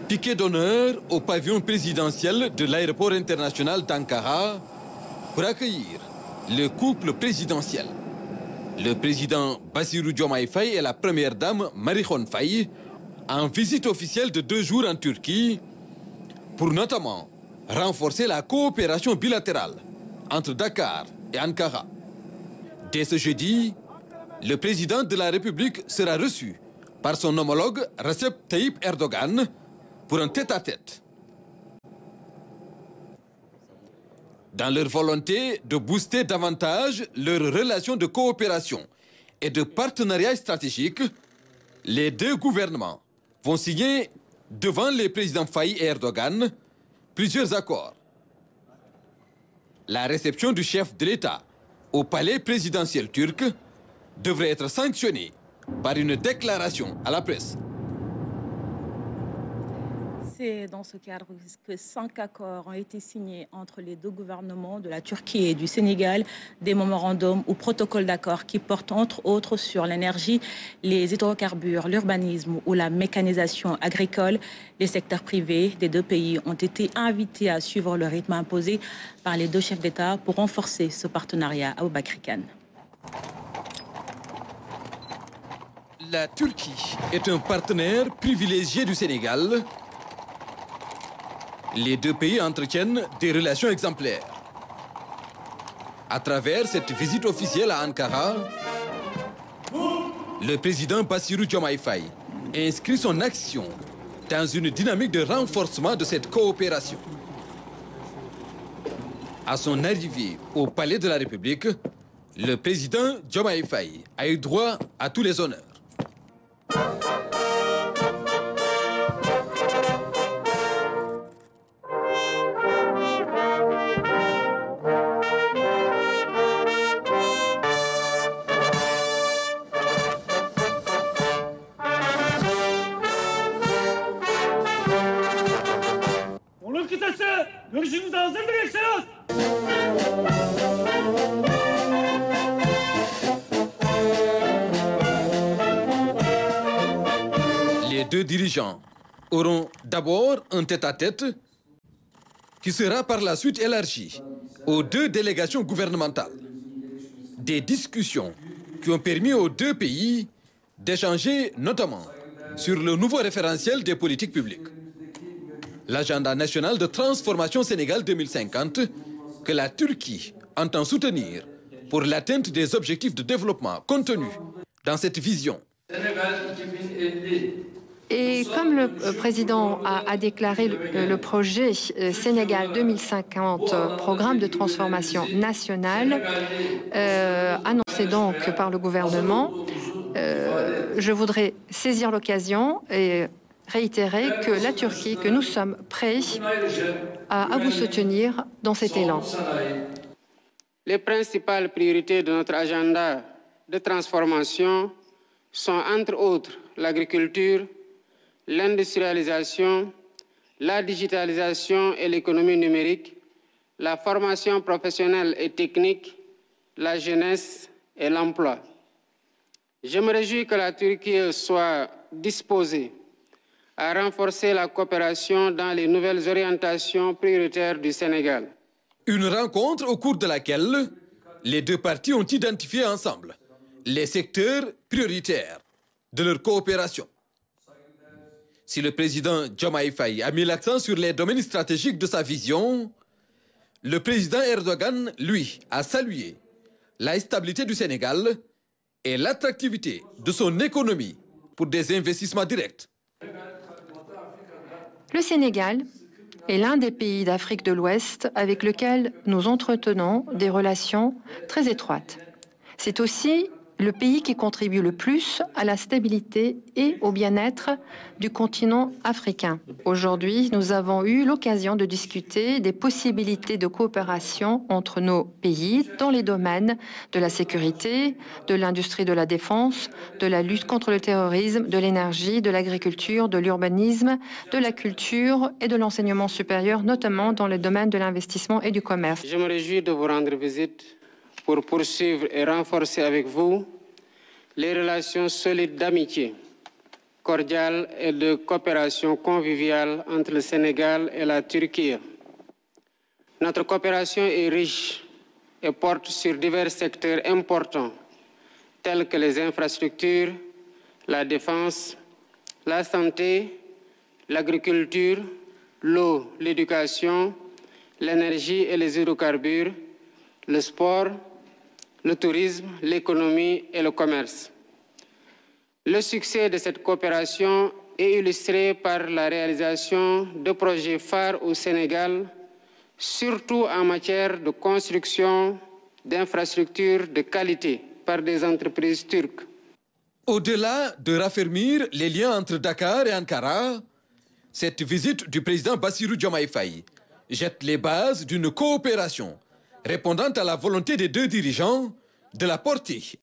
Piquet d'honneur au pavillon présidentiel de l'aéroport international d'Ankara pour accueillir le couple présidentiel. Le président Bassirou Diomaye Faye et la première dame Marie Khone Faye en visite officielle de 2 jours en Turquie pour notamment renforcer la coopération bilatérale entre Dakar et Ankara. Dès ce jeudi, le président de la République sera reçu par son homologue Recep Tayyip Erdogan pour un tête-à-tête. Dans leur volonté de booster davantage leurs relations de coopération et de partenariat stratégique, les 2 gouvernements vont signer devant les présidents Faye et Erdogan plusieurs accords. La réception du chef de l'État au palais présidentiel turc devrait être sanctionnée par une déclaration à la presse. C'est dans ce cadre que 5 accords ont été signés entre les 2 gouvernements de la Turquie et du Sénégal, des mémorandums ou protocoles d'accord qui portent entre autres sur l'énergie, les hydrocarbures, l'urbanisme ou la mécanisation agricole. Les secteurs privés des 2 pays ont été invités à suivre le rythme imposé par les 2 chefs d'État pour renforcer ce partenariat. Aboubakry Kane. La Turquie est un partenaire privilégié du Sénégal. Les 2 pays entretiennent des relations exemplaires. À travers cette visite officielle à Ankara, le président Bassirou Diomaye Faye inscrit son action dans une dynamique de renforcement de cette coopération. À son arrivée au palais de la République, le président Diomaye Faye a eu droit à tous les honneurs. Les 2 dirigeants auront d'abord un tête-à-tête qui sera par la suite élargi aux 2 délégations gouvernementales. Des discussions qui ont permis aux 2 pays d'échanger notamment sur le nouveau référentiel des politiques publiques. L'agenda national de transformation Sénégal 2050 que la Turquie entend soutenir pour l'atteinte des objectifs de développement contenus dans cette vision. Et comme le président a déclaré le projet Sénégal 2050, programme de transformation nationale, annoncé donc par le gouvernement, je voudrais saisir l'occasion et réitérer que la Turquie, que nous sommes prêts à vous soutenir dans cet élan. Les principales priorités de notre agenda de transformation sont entre autres l'agriculture, l'industrialisation, la digitalisation et l'économie numérique, la formation professionnelle et technique, la jeunesse et l'emploi. Je me réjouis que la Turquie soit disposée à renforcer la coopération dans les nouvelles orientations prioritaires du Sénégal. Une rencontre au cours de laquelle les 2 parties ont identifié ensemble les secteurs prioritaires de leur coopération. Si le président Diomaye Faye a mis l'accent sur les domaines stratégiques de sa vision, le président Erdogan, lui, a salué la stabilité du Sénégal et l'attractivité de son économie pour des investissements directs. Le Sénégal est l'un des pays d'Afrique de l'Ouest avec lequel nous entretenons des relations très étroites. C'est aussi le pays qui contribue le plus à la stabilité et au bien-être du continent africain. Aujourd'hui, nous avons eu l'occasion de discuter des possibilités de coopération entre nos pays dans les domaines de la sécurité, de l'industrie de la défense, de la lutte contre le terrorisme, de l'énergie, de l'agriculture, de l'urbanisme, de la culture et de l'enseignement supérieur, notamment dans le domaine de l'investissement et du commerce. Je me réjouis de vous rendre visite pour poursuivre et renforcer avec vous les relations solides d'amitié, cordiale et de coopération conviviale entre le Sénégal et la Turquie. Notre coopération est riche et porte sur divers secteurs importants, tels que les infrastructures, la défense, la santé, l'agriculture, l'eau, l'éducation, l'énergie et les hydrocarbures, le sport, le tourisme, l'économie et le commerce. Le succès de cette coopération est illustré par la réalisation de projets phares au Sénégal, surtout en matière de construction d'infrastructures de qualité par des entreprises turques. Au-delà de raffermir les liens entre Dakar et Ankara, cette visite du président Bassirou Diomaye Faye jette les bases d'une coopération répondant à la volonté des deux dirigeants de la porter